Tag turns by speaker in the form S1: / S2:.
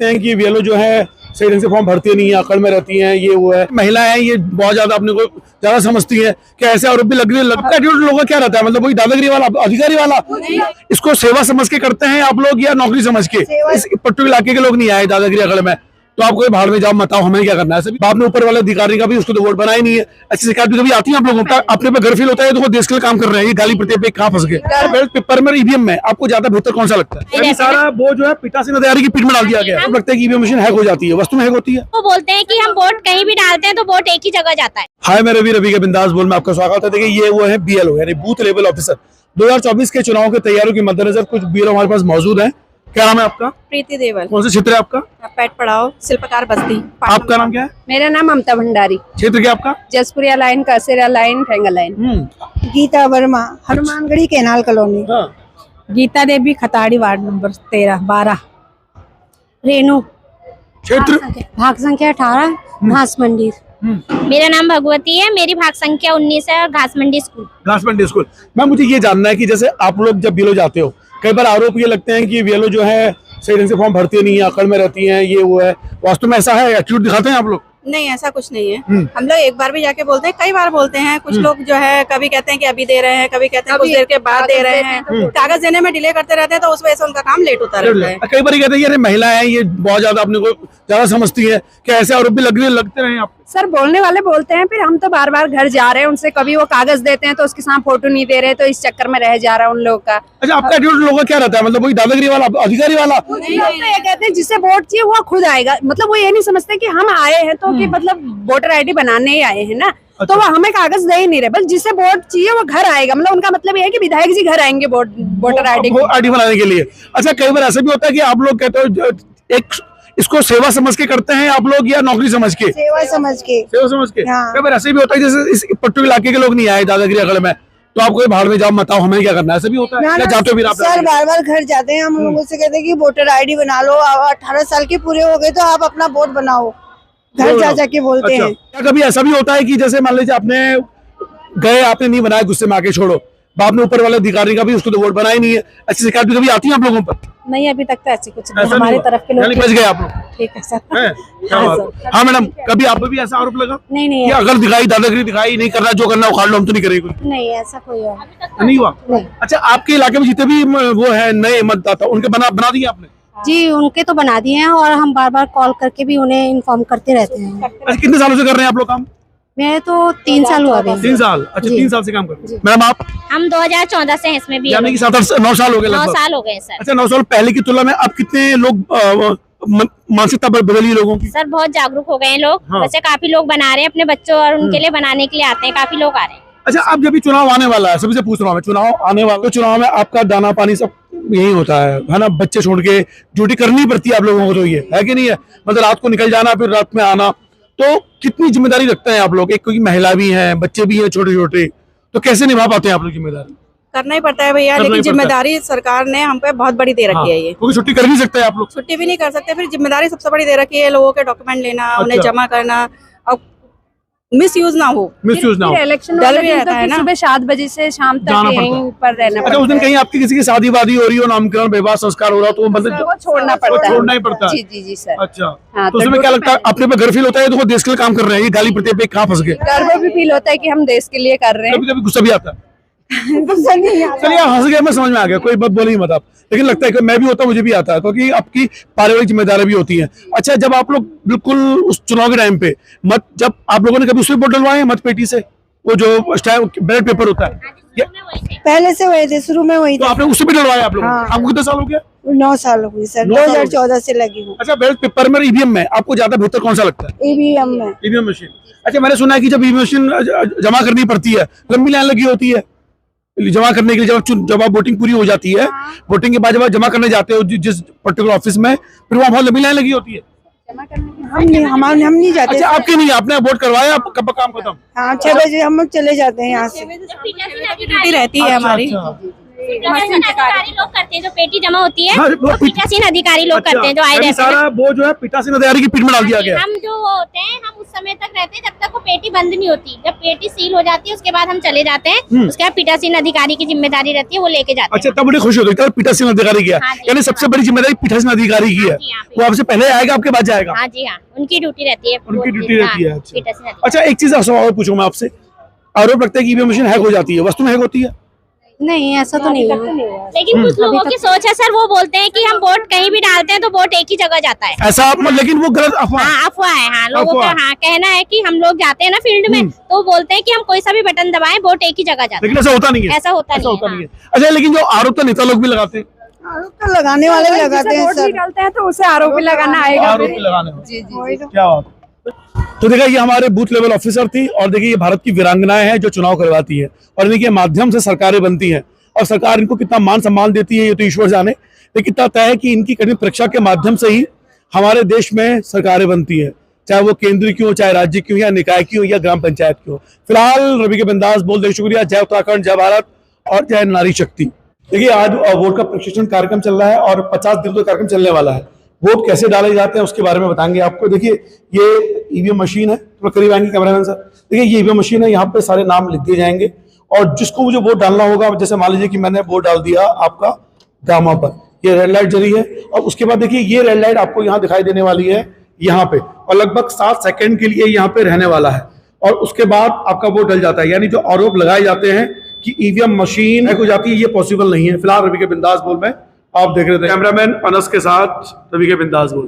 S1: देखते हैं कि बीएलओ जो है सही ढंग से फॉर्म भरती नहीं है, अकड़ में रहती हैं, ये वो है। महिलाएं हैं, ये बहुत ज्यादा अपने को ज्यादा समझती है कि ऐसे आरोप भी लगता है। लोगों का क्या रहता है, मतलब वही दादागिरी वाला, अधिकारी वाला, इसको सेवा समझ के करते हैं आप लोग या नौकरी समझ के? इस पर्टिकुलर इलाके के लोग नहीं आए दादागिरी अकड़ में, तो आप कोई भाड़ में जाओ, बताओ हमें क्या करना है। सभी आपने ऊपर वाले अधिकारी का भी उसको तो वोट बना ही नहीं है। अच्छी शिकायत भी कभी आती है आप लोगों का? अपने पे घर फील होता है तो देश के लिए काम कर रहे हैं, ये गाली प्रत्येक पे कहाँ फंस गए? बैलेट पेपर में ईवीएम में आपको ज्यादा बेहतर कौन सा लगता है? ये सारा वो जो है पिटासी तैयारी की पीठ में डाल दिया गया है। लगता है कि ईवीएम मशीन हैक हो जाती है, वस्तु में हैक होती है।
S2: वो बोलते हैं कि हम वोट कहीं भी डालते हैं तो वोट एक ही जगह जाता है।
S1: हाय, मैं रवि के बिंदास बोल में आपका स्वागत है। देखिए, ये वो है बीएलओ यानी बूथ लेवल ऑफिसर। 2024 के चुनाव की तैयारियों के मद्देनजर कुछ बीएलओ हमारे पास मौजूद हैं। क्या नाम है आपका?
S3: प्रीति देवल।
S1: कौन सा क्षेत्र है आपका?
S3: पेट पड़ाओ, शिल्पकार बस्ती।
S1: आपका नाम क्या है?
S4: मेरा नाम ममता भंडारी।
S1: क्षेत्र क्या आपका?
S4: Jaspuriya line, Kasera line, Thenga line.
S5: Geeta Verma, Hanumangarhi canal colony.
S4: Geeta Devi, Khatari, ward number 13-12।
S2: Renu,
S1: क्षेत्र
S4: भाग संख्या 18, घास मंडी।
S2: मेरा नाम भगवती है, मेरी भाग संख्या 19 है और घास मंडी स्कूल।
S1: मैम, मुझे ये जानना है कि जैसे आप लोग जब बीएलओ जाते हो, कई बार आरोप ये लगते हैं कि बीएलओ जो है सही ढंग से फॉर्म भरती नहीं है, अकड़ में रहती हैं, ये वो है। वास्तव में ऐसा है? एटीट्यूड दिखाते हैं आप लोग?
S3: नहीं, ऐसा कुछ नहीं है। हम लोग एक बार भी जाके बोलते हैं, कई बार बोलते हैं। कुछ लोग जो है कभी कहते हैं कि अभी दे रहे हैं, कभी कहते हैं कुछ देर के बाद दे रहे हैं। कागज देने में डिले करते रहते हैं, तो उस वजह से उनका काम लेट होता रहता है।
S1: कई बार कहते हैं अरे महिलाएं हैं, ये बहुत ज्यादा अपने को ज्यादा समझती है कि ऐसे आरोप भी लगते रहे आप?
S4: सर, बोलने वाले बोलते हैं, फिर हम तो बार बार घर जा रहे हैं उनसे, कभी वो कागज देते हैं तो उसके साथ फोटो नहीं दे रहे, तो इस चक्कर में रह जा रहा है उन लोगों का।
S1: अच्छा, आपका एटीट्यूड लोगों का क्या रहता है, मतलब वही दादागिरी वाला, अधिकारी वाला?
S4: तो ये कहते हैं जिसे वोट चाहिए वो खुद आएगा, मतलब वो ये नहीं समझते कि हम आए हैं तो कि मतलब वोटर आईडी बनाने ही आए हैं ना, तो वो हमें कागज दे ही नहीं रहे, बस जिसे वोट चाहिए वो घर आएगा। मतलब उनका मतलब ये है कि विधायक जी घर आएंगे वोटर आईडी
S1: बनाने के लिए। अच्छा, कई बार ऐसा भी होता है कि आप लोग कहते हो एक इसको सेवा समझ के करते हैं आप लोग या नौकरी समझ के?
S5: सेवा समझ के।
S1: हाँ। कई बार ऐसे भी होता है जैसे इस पर्टिकुलर इलाके के लोग नहीं आए दादागिरी अकड़ में, तो आप कोई भाड़ में जाओ, बताओ हमें क्या करना है। ऐसा भी होता है? जाते हो फिर आप?
S5: सर, बार बार घर जाते हैं, हम लोगों से कहते हैं कि वोटर आईडी बना लो, 18 साल के पूरे हो गए तो आप अपना वोट बनाओ, घर जा जाके बोलते हैं।
S1: क्या कभी ऐसा भी होता है कि जैसे मान लीजिए आपने गए, आपने नहीं बनाया, गुस्से में आके छोड़ो, आपने ऊपर वाले अधिकारी का भी उसको तो वोट बना ही नहीं है, अच्छी शिकायत भी कभी आती है आप लोगों पर?
S4: नहीं, अभी तक तो ऐसी कुछ नहीं, हमारे तरफ के लोग
S1: बच गए आप लोग।
S4: ठीक है सर।
S1: हाँ मैडम, कभी आप पे भी ऐसा आरोप लगा?
S4: नहीं,
S1: अगर दिखाई, दादागिरी दिखाई, नहीं करना, जो करना उखाड़ लो, हम तो नहीं करेंगे?
S4: नहीं, ऐसा कोई
S1: नहीं हुआ। अच्छा, आपके इलाके में जितने भी वो है नए मतदाता, उनके बना दिए आपने?
S4: जी, उनके तो बना दिए हैं और हम बार बार कॉल करके भी उन्हें इन्फॉर्म करते रहते हैं।
S1: अच्छा, कितने सालों से कर रहे हैं आप लोग काम?
S4: मैं तो 3 साल हुआ अभी।
S1: 3 साल? अच्छा, 3 साल से काम कर रहे हैं। मैडम आप?
S2: हम 2014 से इसमें भी,
S1: यानी कि 9 साल हो गए?
S2: 9 साल हो गए सर।
S1: अच्छा, 9 साल पहले की तुलना में अब कितने लोग मानसिकता बदली लोगों की?
S2: सर, बहुत जागरूक हो गए हैं लोग।
S1: हाँ।
S2: वैसे काफी लोग बना रहे हैं अपने बच्चों और उनके लिए बनाने के लिए आते हैं, काफी लोग आ रहे हैं।
S1: अच्छा, अब जब भी चुनाव आने वाला है, सभी से पूछ रहा हूँ मैं, चुनाव आने वाला, तो चुनाव में आपका दाना पानी सब यही होता है ना? बच्चे छोड़ के ड्यूटी करनी पड़ती है आप लोगों को, तो ये है कि नहीं है? मतलब रात को निकल जाना, फिर रात में आना, तो कितनी जिम्मेदारी रखते हैं आप लोग? एक क्योंकि महिला भी है, बच्चे भी हैं छोटे छोटे, तो कैसे निभा पाते हैं आप लोग जिम्मेदारी?
S3: करना ही पड़ता है भैया, लेकिन जिम्मेदारी सरकार ने हम पे बहुत बड़ी दे रखी है। ये
S1: क्योंकि छुट्टी कर नहीं सकते आप लोग?
S3: छुट्टी भी नहीं कर सकते, फिर जिम्मेदारी सबसे बड़ी दे रखी है, लोगों के डॉक्यूमेंट लेना, उन्हें जमा करना, और मिसयूज ना हो।
S4: इलेक्शन
S3: डर भी रहता है ना,
S4: सुबह 7 बजे से शाम तक यहीं पर रहना।
S1: अच्छा, उस दिन कहीं आपकी किसी की शादी वादी हो रही हो, नामकरण, विवाह, संस्कार हो रहा, तो मतलब
S4: वो छोड़ना पड़ता है।
S1: जी
S4: सर।
S1: अच्छा,
S4: हाँ,
S1: तो उसमें क्या लगता है, अपने पे गर्व फील होता है तो देश के लिए काम कर रहे हैं, ये गाली प्रत्येक पे कहाँ फंस गए?
S4: गर्व भी फील होता है कि हम देश के लिए कर रहे हैं।
S1: कभी कभी गुस्सा भी आता है? चलिए, हंस गए, मैं समझ में आ गया, कोई बात बोली मत आप, लेकिन लगता है कि मैं भी होता, मुझे भी आता है, क्योंकि आपकी पारिवारिक जिम्मेदारी भी होती है। अच्छा, जब आप लोग बिल्कुल उस चुनाव के टाइम पे जब आप लोगों ने कभी उसमें वोट डलवाए मत पेटी से, वो जो बैलेट पेपर होता है,
S5: पहले से हुए थे, शुरू में हुई
S1: तो आपने उससे भी डलवाया आप लोग? आपको कितने साल हो गया?
S5: 9 साल हो गई सर, 2014 से लगी हूँ।
S1: अच्छा, बैलेट पेपर में ईवीएम में आपको ज्यादा बेहतर कौन सा लगता है?
S5: EVM
S1: machine. अच्छा, मैंने सुना है कि जब ईवीएम मशीन जमा करनी पड़ती है, लंबी लाइन लगी होती है जमा करने के लिए। जब आप वोटिंग पूरी हो जाती है, वोटिंग के बाद जब आप जमा करने जाते हो जिस पर्टिकुलर ऑफिस में, फिर वहाँ बहुत लंबी लाइन लगी होती है।
S5: हम नहीं जाते।
S1: अच्छा, आपके नहीं, आपने वोट करवाया, आप कब काम खत्म?
S5: हाँ, 6 बजे हम चले जाते हैं यहाँ से।
S3: ड्यूटी रहती है हमारी।
S2: पीठासीन अधिकारी लोग करते हैं, जो पेटी जमा होती है
S1: हाँ,
S2: वो पीठासीन अधिकारी लोग करते हैं, जो आए
S1: यानी
S2: रहते हैं।
S1: सारा वो जो है पीठासीन अधिकारी की पीठ में डाल दिया गया है।
S2: हम जो होते हैं हम उस समय तक रहते हैं जब तक वो पेटी बंद नहीं होती। जब पेटी सील हो जाती है उसके बाद हम चले जाते हैं। उसके बाद पीठासीन अधिकारी की जिम्मेदारी रहती है, वो लेके जाते
S1: अच्छा,
S2: हैं।
S1: तब बड़ी खुशी होती है पीठासीन अधिकारी की है,
S2: हाँ जी।
S1: यानी सबसे बड़ी जिम्मेदारी पीठासीन अधिकारी की है।
S2: हाँ जी, हाँ जी।
S1: वो आपसे पहले आएगा, आपके बाद जाएगा।
S2: हाँ जी हाँ, उनकी ड्यूटी रहती है।
S1: उनकी ड्यूटी रहती है।
S2: हाँ,
S1: अच्छा।
S2: पीठासीन अधिकारी।
S1: अच्छा, एक चीज और पूछूं मैं आपसे, आरोप लगता है कि ईवीएम मशीन हैक हो जाती है, वस्तु में हैक होती है?
S4: नहीं, ऐसा तो नहीं है।
S2: लेकिन कुछ लोगों की सोच है सर, वो बोलते हैं कि हम वोट कहीं भी डालते हैं तो वोट एक ही जगह जाता है।
S1: ऐसा आप लेकिन वो गलत अफवाह है।
S2: हाँ, अफवाह है। हाँ, लोगों का
S1: अफवाह।
S2: हाँ कहना है कि हम लोग जाते हैं ना फील्ड में तो वो बोलते हैं कि हम कोई सा भी बटन दबाएं वोट एक ही जगह जाता
S1: लेकिन ऐसा होता नहीं है।
S2: है। ऐसा होता नहीं है।
S1: अच्छा, लेकिन जो आरोप तो नेता लोग भी लगाते हैं,
S5: आरोप तो लगाने वाले भी लगाते हैं
S4: वोट भी
S5: सर।
S4: डालते हैं तो उसे आरोप भी लगाना आएगा।
S1: आरोप भी लगाने वाले।
S5: जी जी जी।
S1: क्या बात है। तो देखा, ये हमारे बूथ लेवल ऑफिसर थी, और देखिए ये भारत की वीरांगनाएं हैं जो चुनाव करवाती है, और इनके माध्यम से सरकारें बनती हैं, और सरकार इनको कितना मान सम्मान देती है ये तो ईश्वर जाने। लेकिन इतना तय है कि इनकी कठिन परीक्षा के माध्यम से ही हमारे देश में सरकारें बनती है, चाहे वो केंद्र की हो, चाहे राज्य की हो, या निकाय की हो, या ग्राम पंचायत की हो। फिलहाल रवि के बिंदास बोल दे शुक्रिया। जय उत्तराखंड, जय भारत और जय नारी शक्ति। देखिए, आज वोट का प्रशिक्षण कार्यक्रम चल रहा है और 50 दिन का कार्यक्रम चलने वाला है। वोट कैसे डाले जाते हैं उसके बारे में बताएंगे आपको। देखिए, ये ईवीएम मशीन है, थोड़ा करीब आएंगे कैमरामैन सर। देखिए, ये ईवीएम मशीन है, यहाँ पे सारे नाम लिख दिए जाएंगे, और जिसको मुझे वोट डालना होगा, जैसे मान लीजिए कि मैंने वोट डाल दिया आपका गामा पर, ये रेड लाइट जली है, और उसके बाद देखिए ये रेड लाइट आपको यहाँ दिखाई देने वाली है यहाँ पे, और लगभग 7 सेकंड के लिए यहाँ पे रहने वाला है, और उसके बाद आपका वोट डल जाता है। यानी जो आरोप लगाए जाते हैं कि ईवीएम मशीन हैक हो जाती है, ये पॉसिबल नहीं है। फिलहाल रवि के बिंदास बोल में आप देख रहे थे, कैमरामैन अनस के साथ रवि के बिंदास बोल।